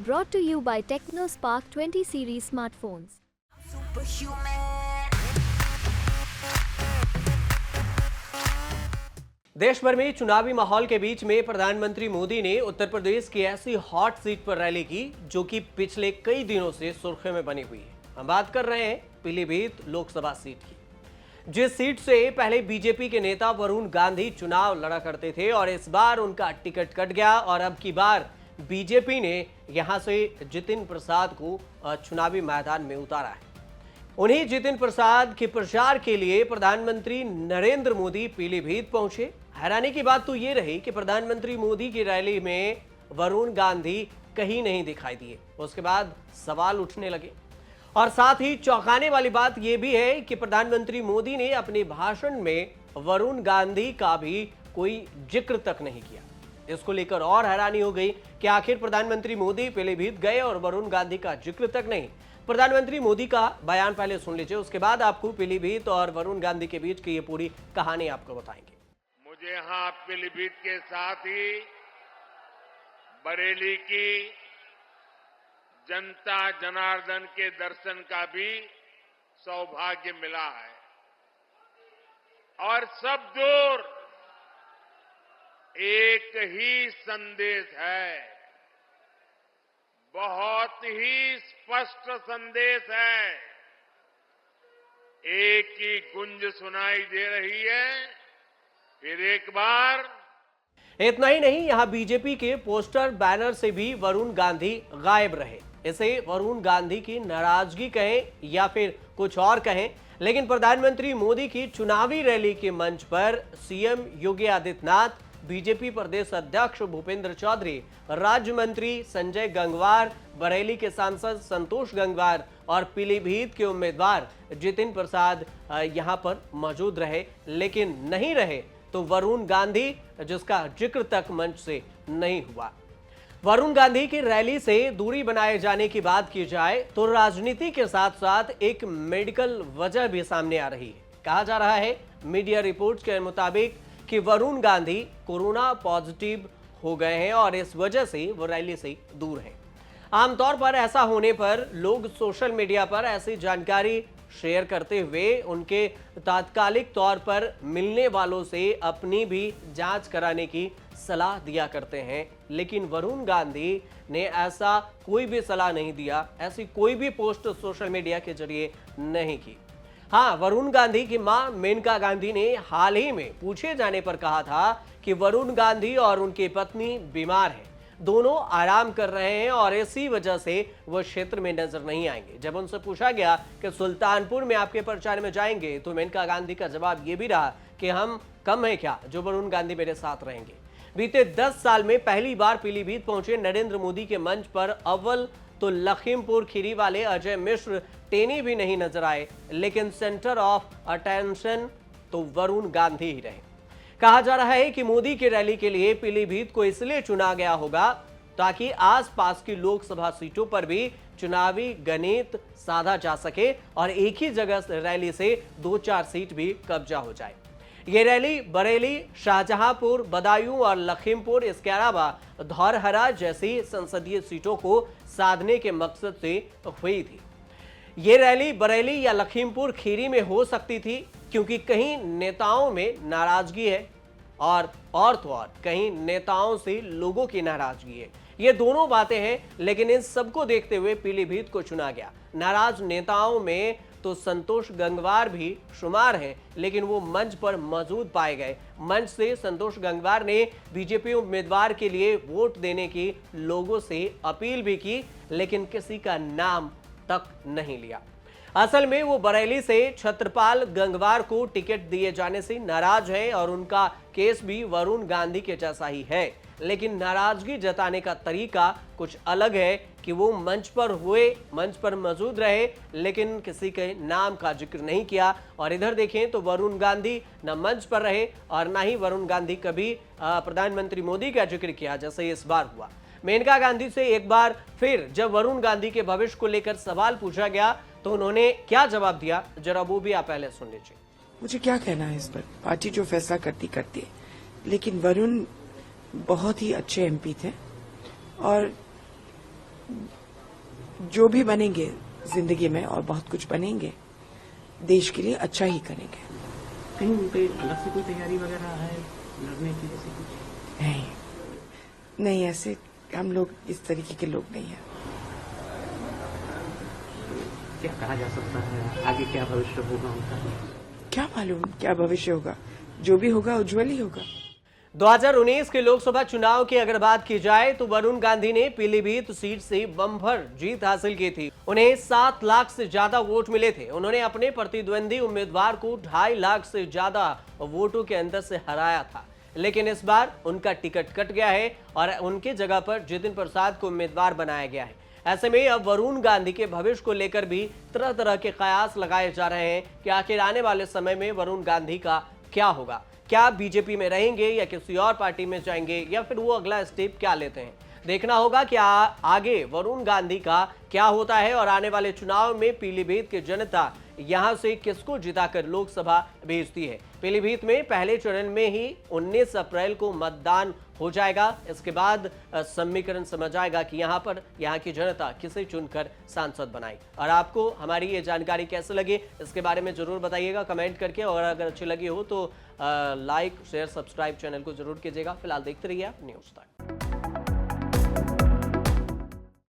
Brought to you by TechnoSpark 20 series smartphones. देश भर में चुनावी माहौल के बीच में प्रधानमंत्री मोदी ने उत्तर प्रदेश की ऐसी हॉट सीट पर रैली की जो कि पिछले कई दिनों से सुर्खियों में बनी हुई है। हम बात कर रहे हैं पीलीभीत लोकसभा सीट की, जिस सीट से पहले बीजेपी के नेता वरुण गांधी चुनाव लड़ा करते थे और इस बार उनका टिकट कट गया और अब की बार बीजेपी ने यहां से जितिन प्रसाद को चुनावी मैदान में उतारा है। उन्हीं जितिन प्रसाद के प्रचार के लिए प्रधानमंत्री नरेंद्र मोदी पीलीभीत पहुंचे। हैरानी की बात तो ये रही कि प्रधानमंत्री मोदी की रैली में वरुण गांधी कहीं नहीं दिखाई दिए। उसके बाद सवाल उठने लगे और साथ ही चौंकाने वाली बात यह भी है कि प्रधानमंत्री मोदी ने अपने भाषण में वरुण गांधी का भी कोई जिक्र तक नहीं किया। इसको लेकर और हैरानी हो गई कि आखिर प्रधानमंत्री मोदी पीलीभीत गए और वरुण गांधी का जिक्र तक नहीं। प्रधानमंत्री मोदी का बयान पहले सुन लीजिए, उसके बाद आपको पीलीभीत और वरुण गांधी के बीच की ये पूरी कहानी आपको बताएंगे। मुझे यहाँ पीलीभीत के साथ ही बरेली की जनता जनार्दन के दर्शन का भी सौभाग्य मिला है और सब दूर एक ही संदेश है, बहुत ही स्पष्ट संदेश है। एक ही गुंज सुनाई दे रही है, फिर एक बार। इतना ही नहीं, यहां बीजेपी के पोस्टर बैनर से भी वरुण गांधी गायब रहे। इसे वरुण गांधी की नाराजगी कहें या फिर कुछ और कहें, लेकिन प्रधानमंत्री मोदी की चुनावी रैली के मंच पर सीएम योगी आदित्यनाथ, बीजेपी प्रदेश अध्यक्ष भूपेंद्र चौधरी, राज्य मंत्री संजय गंगवार, बरेली के सांसद संतोष गंगवार और पीलीभीत के उम्मीदवार जितिन प्रसाद यहां पर मौजूद रहे, लेकिन नहीं रहे तो वरुण गांधी, जिसका जिक्र तक मंच से नहीं हुआ। वरुण गांधी की रैली से दूरी बनाए जाने की बात की जाए तो राजनीति के साथ साथ एक मेडिकल वजह भी सामने आ रही है। कहा जा रहा है मीडिया रिपोर्ट्स के मुताबिक कि वरुण गांधी कोरोना पॉजिटिव हो गए हैं और इस वजह से वो रैली से दूर हैं। आमतौर पर ऐसा होने पर लोग सोशल मीडिया पर ऐसी जानकारी शेयर करते हुए उनके तात्कालिक तौर पर मिलने वालों से अपनी भी जांच कराने की सलाह दिया करते हैं, लेकिन वरुण गांधी ने ऐसा कोई भी सलाह नहीं दिया, ऐसी कोई भी पोस्ट सोशल मीडिया के जरिए नहीं की। हाँ, वरुण गांधी की मां मेनका गांधी ने हाल ही में पूछे जाने पर कहा था कि वरुण गांधी और उनकी पत्नी बीमार हैं, दोनों आराम कर रहे हैं और इसी वजह से वो क्षेत्र में नजर नहीं आएंगे। जब उनसे पूछा गया कि सुल्तानपुर में आपके प्रचार में जाएंगे तो मेनका गांधी का जवाब ये भी रहा कि हम कम है क्या जो वरुण गांधी मेरे साथ रहेंगे। बीते 10 साल में पहली बार पीलीभीत पहुंचे नरेंद्र मोदी के मंच पर अव्वल तो लखीमपुर खीरी वाले अजय मिश्र टेनी भी नहीं नजर आए, लेकिन सेंटर ऑफ अटेंशन तो वरुण गांधी ही रहे। कहा जा रहा है कि मोदी की रैली के लिए पीलीभीत को इसलिए चुना गया होगा ताकि आसपास की लोकसभा सीटों पर भी चुनावी गणित साधा जा सके और एक ही जगह रैली से 2-4 सीट भी कब्जा हो जाए। ये रैली बरेली, शाहजहांपुर, बदायूं और लखीमपुर, इसके अलावा धौरहरा जैसी संसदीय सीटों को साधने के मकसद से हुई थी। ये रैली बरेली या लखीमपुर खीरी में हो सकती थी क्योंकि कहीं नेताओं में नाराजगी है और तो और कहीं नेताओं से लोगों की नाराजगी है। ये दोनों बातें हैं, लेकिन इन सबको देखते हुए पीलीभीत को चुना गया। नाराज नेताओं में तो संतोष गंगवार भी शुमार हैं, लेकिन वो मंच पर मौजूद पाए गए। मंच से संतोष गंगवार ने बीजेपी उम्मीदवार के लिए वोट देने की लोगों से अपील भी की, लेकिन किसी का नाम तक नहीं लिया। असल में वो बरेली से छत्रपाल गंगवार को टिकट दिए जाने से नाराज हैं और उनका केस भी वरुण गांधी के जैसा ही है, लेकिन नाराजगी जताने का तरीका कुछ अलग है कि वो मंच पर मौजूद रहे, लेकिन किसी के नाम का जिक्र नहीं किया। और इधर देखें तो वरुण गांधी न मंच पर रहे और ना ही वरुण गांधी कभी प्रधानमंत्री मोदी का जिक्र किया, जैसे इस बार हुआ। मेनका गांधी से एक बार फिर जब वरुण गांधी के भविष्य को लेकर सवाल पूछा गया तो उन्होंने क्या जवाब दिया, जरा वो भी आप पहले सुन लीजिए। मुझे क्या कहना है इस पर, पार्टी जो फैसला करती है, लेकिन वरुण बहुत ही अच्छे एमपी थे और जो भी बनेंगे जिंदगी में और बहुत कुछ बनेंगे, देश के लिए अच्छा ही करेंगे। कहीं उनके अलग से कोई तैयारी वगैरह है लड़ने की, जैसे कुछ? नहीं नहीं, ऐसे हम लोग इस तरीके के लोग नहीं हैं। क्या कहा जा सकता है, आगे क्या भविष्य होगा उनका? क्या मालूम क्या भविष्य होगा, जो भी होगा उज्जवल ही होगा। 2019 के लोकसभा चुनाव की अगर बात की जाए तो वरुण गांधी ने पीलीभीत सीट से बम्पर जीत हासिल की थी। उन्हें 7 लाख से ज्यादा वोट मिले थे। उन्होंने अपने प्रतिद्वंदी उम्मीदवार को 2.5 लाख से ज्यादा वोटों के अंतर से हराया था, लेकिन इस बार उनका टिकट कट गया है और उनके जगह पर जितिन प्रसाद को उम्मीदवार बनाया गया है। ऐसे में अब वरुण गांधी के भविष्य को लेकर भी तरह तरह के कयास लगाए जा रहे हैं कि आखिर आने वाले समय में वरुण गांधी का क्या होगा। क्या बीजेपी में रहेंगे या किसी और पार्टी में जाएंगे, या फिर वो अगला स्टेप क्या लेते हैं। देखना होगा कि आगे वरुण गांधी का क्या होता है और आने वाले चुनाव में पीलीभीत की जनता यहां से किसको जिताकर लोकसभा भेजती है। पीलीभीत में पहले चरण में ही 19 अप्रैल को मतदान हो जाएगा। इसके बाद समीकरण समझ आएगा कि यहाँ की जनता किसे चुनकर सांसद बनाए। और आपको हमारी ये जानकारी कैसे लगी इसके बारे में जरूर बताइएगा कमेंट करके, और अगर अच्छी लगी हो तो लाइक शेयर सब्सक्राइब चैनल को जरूर कीजिएगा। फिलहाल देखते रहिए आप न्यूज़ तक।